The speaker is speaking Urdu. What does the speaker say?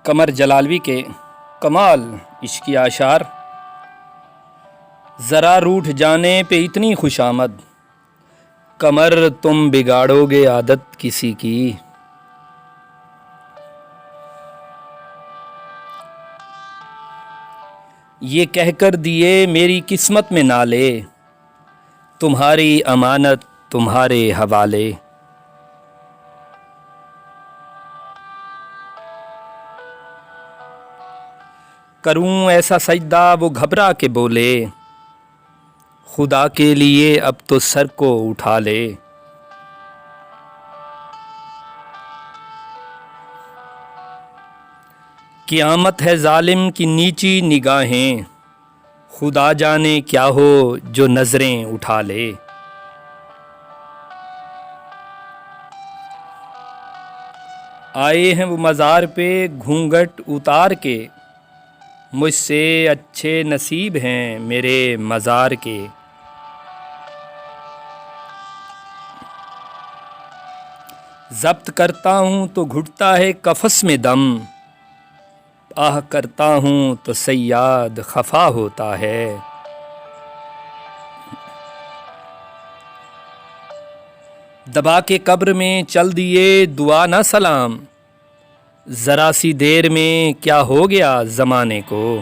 قمر جلالوی کے کمال عشقی اشعار۔ ذرا روٹھ جانے پہ اتنی خوش آمد، قمر تم بگاڑو گے عادت کسی کی۔ یہ کہہ کر دیے میری قسمت میں نالے، تمہاری امانت تمہارے حوالے۔ کروں ایسا سجدہ وہ گھبرا کے بولے، خدا کے لیے اب تو سر کو اٹھا لے۔ قیامت ہے ظالم کی نیچی نگاہیں، خدا جانے کیا ہو جو نظریں اٹھا لے۔ آئے ہیں وہ مزار پہ گھونگھٹ اتار کے، مجھ سے اچھے نصیب ہیں میرے مزار کے۔ ضبط کرتا ہوں تو گھٹتا ہے قفس میں دم، آہ کرتا ہوں تو صیاد خفا ہوتا ہے۔ دبا کے قبر میں چل دیے دعا نہ سلام، ذرا سی دیر میں کیا ہو گیا زمانے کو۔